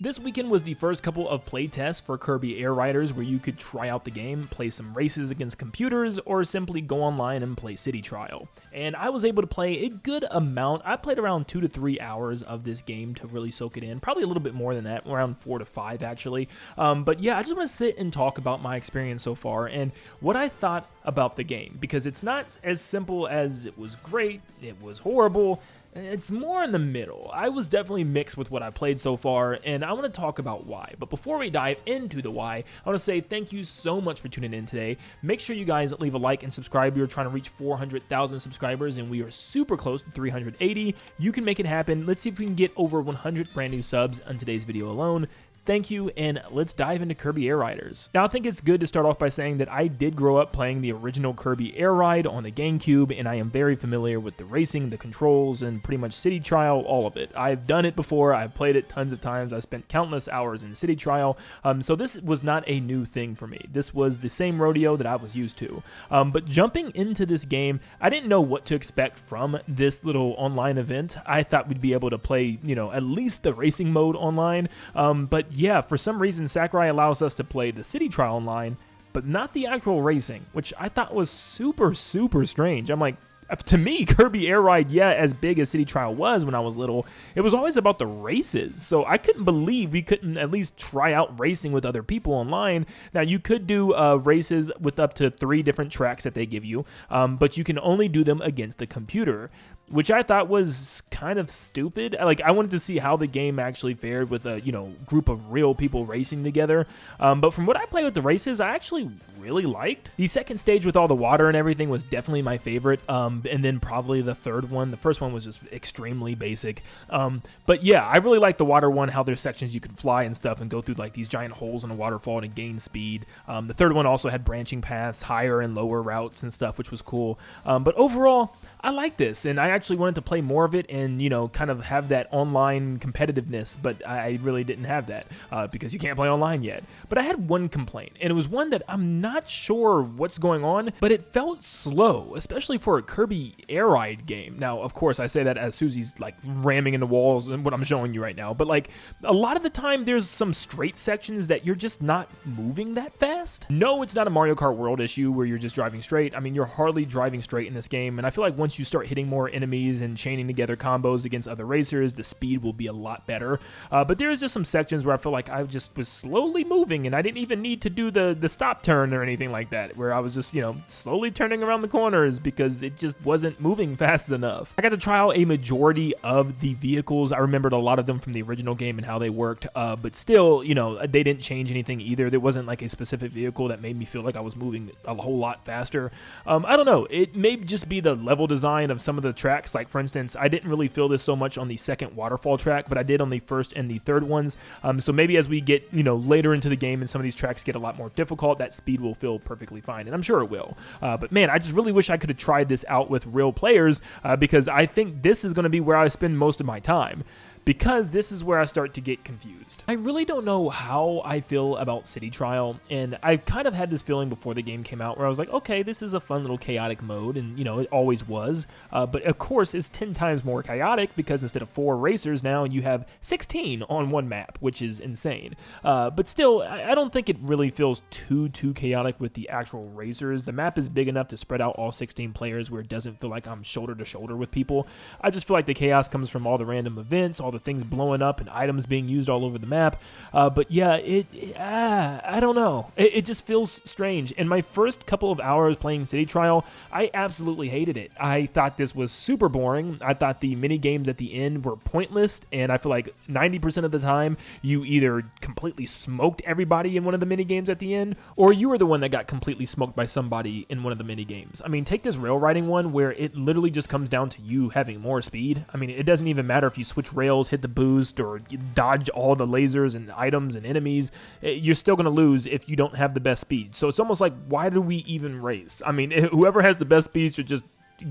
This weekend was the first couple of play tests for Kirby Air Riders where you could try out the game, play some races against computers, or simply go online and play City Trial. And I was able to play a good amount. I played around 2 to 3 hours of this game to really soak it in, probably a little bit more than that, around 4 to 5 actually. But yeah, I just want to sit and talk about my experience so far and what I thought about the game, because it's not as simple as it was great, it was horrible. It's more in the middle. I was definitely mixed with what I played so far, and I want to talk about why. But before we dive into the why, I want to say thank you so much for tuning in today. Make sure you guys leave a like and subscribe. We are trying to reach 400,000 subscribers, and we are super close to 380. You can make it happen. Let's see if we can get over 100 brand new subs on today's video alone. Thank you, and let's dive into Kirby Air Riders. Now, I think it's good to start off by saying that I did grow up playing the original Kirby Air Ride on the GameCube, and I am very familiar with the racing, the controls, and pretty much City Trial, all of it. I've done it before, I've played it tons of times, I spent countless hours in City Trial, so this was not a new thing for me. This was the same rodeo that I was used to. But jumping into this game, I didn't know what to expect from this little online event. I thought we'd be able to play, you know, at least the racing mode online, but yeah, for some reason, Sakurai allows us to play the City Trial online, but not the actual racing, which I thought was super, super strange. I'm like, to me, Kirby Air Ride, yeah, as big as City Trial was when I was little, it was always about the races. So I couldn't believe we couldn't at least try out racing with other people online. Now, you could do races with up to 3 different tracks that they give you, but you can only do them against the computer, which I thought was kind of stupid. Like, I wanted to see how the game actually fared with a, you know, group of real people racing together. But from what I played with the races, I actually really liked. The second stage with all the water and everything was definitely my favorite. And then probably the third one. The first one was just extremely basic. But yeah, I really liked the water one, how there's sections you can fly and stuff and go through like these giant holes in a waterfall to gain speed. The third one also had branching paths, higher and lower routes and stuff, which was cool. But overall, I like this, and I actually wanted to play more of it and, you know, kind of have that online competitiveness, but I really didn't have that because you can't play online yet. But I had one complaint, and it was one that I'm not sure what's going on, but it felt slow, especially for a Kirby Air Ride game. Now, of course, I say that as Susie's like ramming into walls and what I'm showing you right now, but like a lot of the time there's some straight sections that you're just not moving that fast. No, it's not a Mario Kart World issue where you're just driving straight. I mean, you're hardly driving straight in this game, and I feel like once you start hitting more enemies and chaining together combos against other racers, the speed will be a lot better. But there's just some sections where I feel like I just was slowly moving, and I didn't even need to do the stop turn or anything like that, where I was just, you know, slowly turning around the corners because it just wasn't moving fast enough. I got to try out a majority of the vehicles. I remembered a lot of them from the original game and how they worked, but still, you know, they didn't change anything either. There wasn't like a specific vehicle that made me feel like I was moving a whole lot faster. I don't know. It may just be the level design of some of the tracks. Like, for instance, I didn't really feel this so much on the second waterfall track, but I did on the first and the third ones. So maybe as we get, you know, later into the game and some of these tracks get a lot more difficult, that speed will feel perfectly fine, and I'm sure it will. But man, I just really wish I could have tried this out with real players because I think this is going to be where I spend most of my time, because this is where I start to get confused. I really don't know how I feel about City Trial, and I kind of had this feeling before the game came out where I was like, okay, this is a fun little chaotic mode, and you know, it always was, but of course it's 10 times more chaotic because instead of 4 racers now you have 16 on one map, which is insane. But still, I don't think it really feels too chaotic with the actual racers. The map is big enough to spread out all 16 players where it doesn't feel like I'm shoulder to shoulder with people. I just feel like the chaos comes from all the random events, all the things blowing up and items being used all over the map. But yeah, I don't know. It just feels strange. In my first couple of hours playing City Trial, I absolutely hated it. I thought this was super boring. I thought the mini games at the end were pointless, and I feel like 90% of the time you either completely smoked everybody in one of the mini games at the end, or you were the one that got completely smoked by somebody in one of the mini games. I mean, take this rail riding one where it literally just comes down to you having more speed. I mean, it doesn't even matter if you switch rails, hit the boost, or dodge all the lasers and items and enemies. You're still going to lose if you don't have the best speed. So it's almost like, why do we even race? I mean, whoever has the best speed should just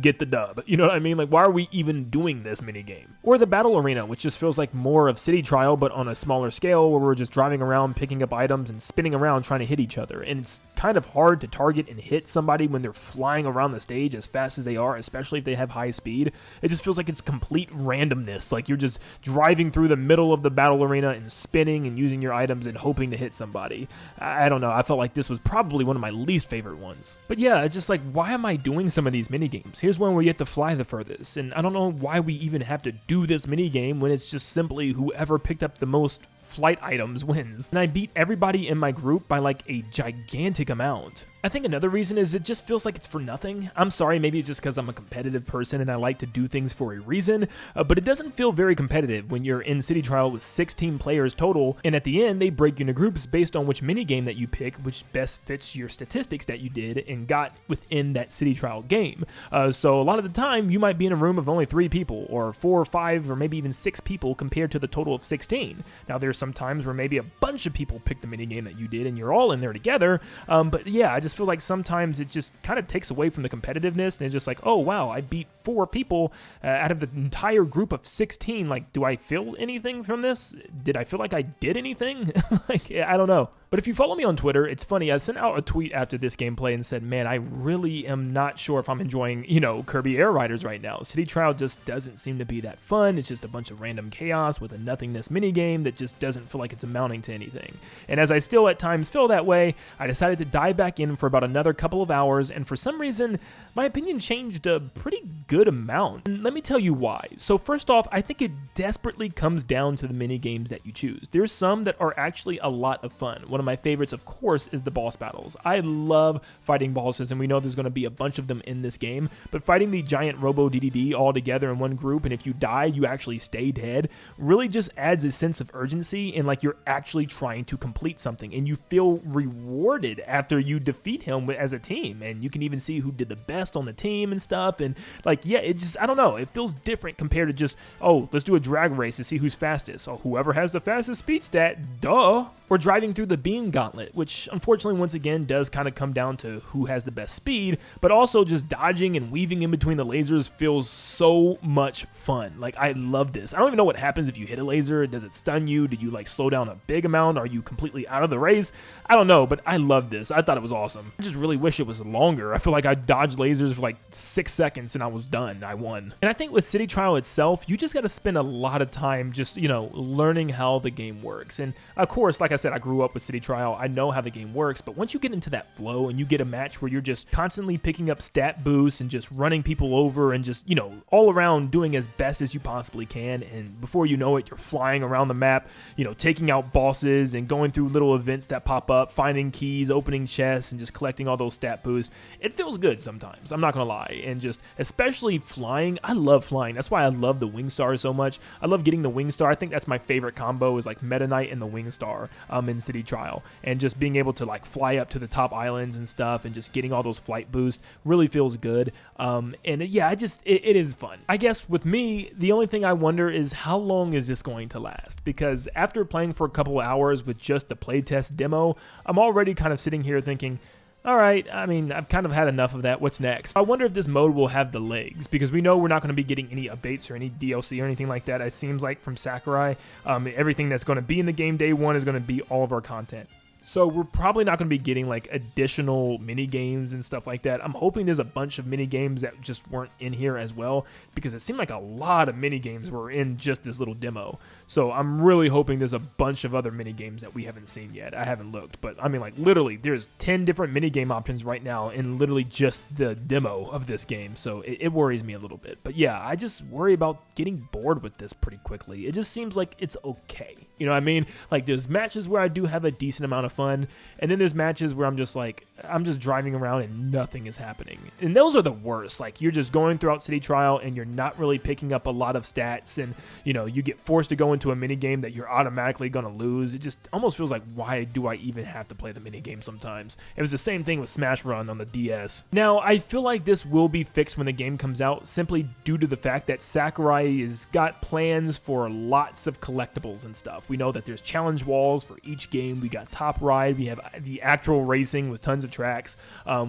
get the dub. You know what I mean? Like, why are we even doing this minigame? Or the battle arena, which just feels like more of City Trial, but on a smaller scale, where we're just driving around, picking up items, and spinning around trying to hit each other. And it's kind of hard to target and hit somebody when they're flying around the stage as fast as they are, especially if they have high speed. It just feels like it's complete randomness. Like, you're just driving through the middle of the battle arena and spinning and using your items and hoping to hit somebody. I don't know. I felt like this was probably one of my least favorite ones. But yeah, it's just like, why am I doing some of these minigames? Here's one where you have to fly the furthest, and I don't know why we even have to do this minigame when it's just simply whoever picked up the most flight items wins. And I beat everybody in my group by like a gigantic amount. I think another reason is it just feels like it's for nothing. I'm sorry, maybe it's just because I'm a competitive person and I like to do things for a reason, but it doesn't feel very competitive when you're in City Trial with 16 players total, and at the end they break you into groups based on which minigame that you pick, which best fits your statistics that you did and got within that City Trial game. So a lot of the time you might be in a room of only 3 people, or 4 or 5, or maybe even 6 people compared to the total of 16. Now there's some times where maybe a bunch of people pick the minigame that you did and you're all in there together, but yeah, I just feel like sometimes it just kind of takes away from the competitiveness, and it's just like, oh wow, I beat 4 people out of the entire group of 16. Like, do I feel anything from this? Did I feel like I did anything? Like, I don't know. But if you follow me on Twitter, it's funny, I sent out a tweet after this gameplay and said, man, I really am not sure if I'm enjoying, Kirby Air Riders right now. City Trial just doesn't seem to be that fun. It's just a bunch of random chaos with a nothingness minigame that just doesn't feel like it's amounting to anything. And as I still at times feel that way, I decided to dive back in for about another couple of hours, and for some reason, my opinion changed a pretty good amount. And let me tell you why. So first off, I think it desperately comes down to the minigames that you choose. There's some that are actually a lot of fun. One of my favorites, of course, is the boss battles. I love fighting bosses, and we know there's going to be a bunch of them in this game, but fighting the giant Robo DDD all together in one group, and if you die, you actually stay dead, really just adds a sense of urgency, and like you're actually trying to complete something, and you feel rewarded after you defeat him as a team, and you can even see who did the best on the team and stuff, and like, yeah, it just, I don't know, it feels different compared to just, oh, let's do a drag race to see who's fastest. So whoever has the fastest speed stat, duh. Or driving through the beam gauntlet, which unfortunately once again does kind of come down to who has the best speed, but also just dodging and weaving in between the lasers feels so much fun. Like, I love this. I don't even know what happens if you hit a laser. Does it stun you? Do you like slow down a big amount? Are you completely out of the race? I don't know, but I love this. I thought it was awesome. I just really wish it was longer. I feel like I dodged lasers for like 6 seconds and I was done. I won. And I think with City Trial itself, you just got to spend a lot of time just, learning how the game works. And of course, like I said, I grew up with City Trial. I know how the game works, but once you get into that flow and you get a match where you're just constantly picking up stat boosts and just running people over and just, all around doing as best as you possibly can, and before you know it, you're flying around the map, taking out bosses and going through little events that pop up, finding keys, opening chests, and just collecting all those stat boosts. It feels good sometimes, I'm not gonna lie. And just, especially flying, I love flying. That's why I love the Wing Star so much. I love getting the Wing Star. I think that's my favorite combo, is like Meta Knight and the Wing Star in City Trial, and just being able to like fly up to the top islands and stuff and just getting all those flight boosts really feels good. And yeah, it is fun. I guess with me, the only thing I wonder is how long is this going to last, because after playing for a couple of hours with just the playtest demo, I'm already kind of sitting here thinking, all right, I mean, I've kind of had enough of that. What's next? I wonder if this mode will have the legs, because we know we're not going to be getting any updates or any DLC or anything like that. It seems like from Sakurai, everything that's going to be in the game day one is going to be all of our content. So we're probably not going to be getting like additional mini games and stuff like that. I'm hoping there's a bunch of mini games that just weren't in here as well, because it seemed like a lot of mini games were in just this little demo. So I'm really hoping there's a bunch of other mini games that we haven't seen yet. I haven't looked, but I mean, like, literally there's 10 different mini game options right now in literally just the demo of this game. So it worries me a little bit. But yeah, I just worry about getting bored with this pretty quickly. It just seems like it's okay. You know what I mean? Like, there's matches where I do have a decent amount of fun, and then there's matches where I'm just like, I'm just driving around and nothing is happening. And those are the worst. Like, you're just going throughout City Trial and you're not really picking up a lot of stats, and you get forced to go into a mini game that you're automatically going to lose. It just almost feels like, why do I even have to play the mini game sometimes? It was the same thing with Smash Run on the DS. Now, I feel like this will be fixed when the game comes out, simply due to the fact that Sakurai has got plans for lots of collectibles and stuff. We know that there's challenge walls for each game. We got Top Ride. We have the actual racing with tons of of tracks.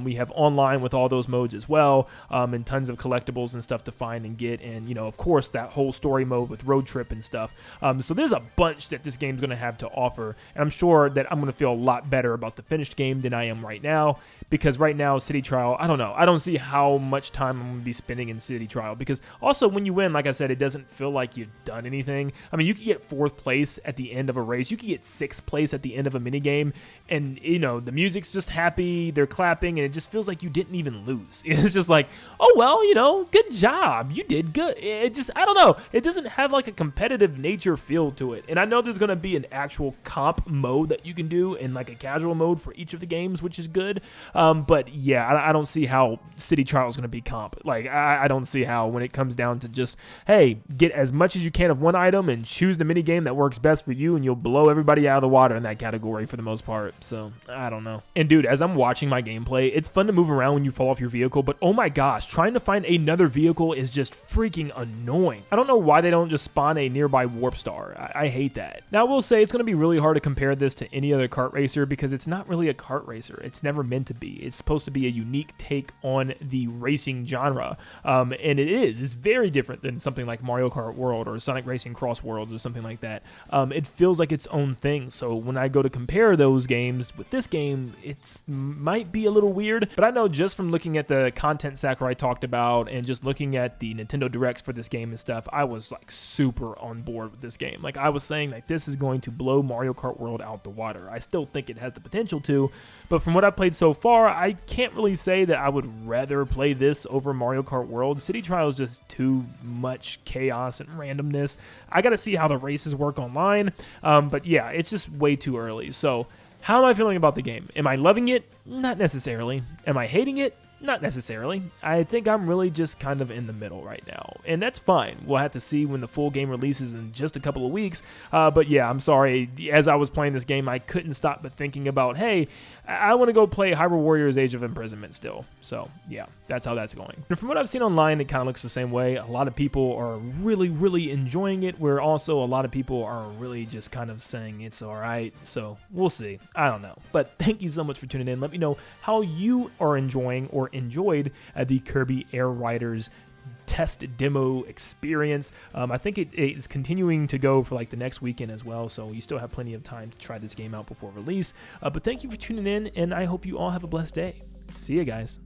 We have online with all those modes as well, and tons of collectibles and stuff to find and get, and of course that whole story mode with road trip and stuff. So there's a bunch that this game's going to have to offer, and I'm sure that I'm going to feel a lot better about the finished game than I am right now, because right now City Trial, I don't know, I don't see how much time I'm going to be spending in City Trial, because also when you win, like I said, it doesn't feel like you've done anything. I mean, you could get 4th place at the end of a race, you could get 6th place at the end of a minigame, and the music's just happy, they're clapping, and it just feels like you didn't even lose. It's just like, oh well, good job, you did good. It just, I don't know, it doesn't have like a competitive nature feel to it. And I know there's going to be an actual comp mode that you can do and like a casual mode for each of the games, which is good. But yeah, I don't see how City Trial is going to be comp. Like, I don't see how, when it comes down to just, hey, get as much as you can of one item and choose the minigame that works best for you, and you'll blow everybody out of the water in that category for the most part. So I don't know. And dude, as I'm watching my gameplay, it's fun to move around when you fall off your vehicle, but oh my gosh, trying to find another vehicle is just freaking annoying. I don't know why they don't just spawn a nearby warp star. I hate that. Now, I will say it's going to be really hard to compare this to any other kart racer, because it's not really a kart racer. It's never meant to be. It's supposed to be a unique take on the racing genre, and it is. It's very different than something like Mario Kart World or Sonic Racing Cross Worlds or something like that. It feels like its own thing, so when I go to compare those games with this game, it might be a little weird, but I know just from looking at the content Sakurai talked about and just looking at the Nintendo Directs for this game and stuff, I was like super on board with this game. Like, I was saying, like, this is going to blow Mario Kart World out the water. I still think it has the potential to, but from what I've played so far, I can't really say that I would rather play this over Mario Kart World. City Trial is just too much chaos and randomness. I gotta see how the races work online, but yeah, it's just way too early. So how am I feeling about the game? Am I loving it? Not necessarily. Am I hating it? Not necessarily. I think I'm really just kind of in the middle right now, and that's fine. We'll have to see when the full game releases in just a couple of weeks, but yeah, I'm sorry. As I was playing this game, I couldn't stop but thinking about, hey, I want to go play Hyrule Warriors Age of Imprisonment still. So yeah, that's how that's going. And from what I've seen online, it kind of looks the same way. A lot of people are really, really enjoying it, where also a lot of people are really just kind of saying it's all right. So we'll see. I don't know. But thank you so much for tuning in. Let me know how you are enjoying or enjoyed the Kirby Air Riders test demo experience. I think it is continuing to go for like the next weekend as well, so you still have plenty of time to try this game out before release. But thank you for tuning in, and I hope you all have a blessed day. See you guys.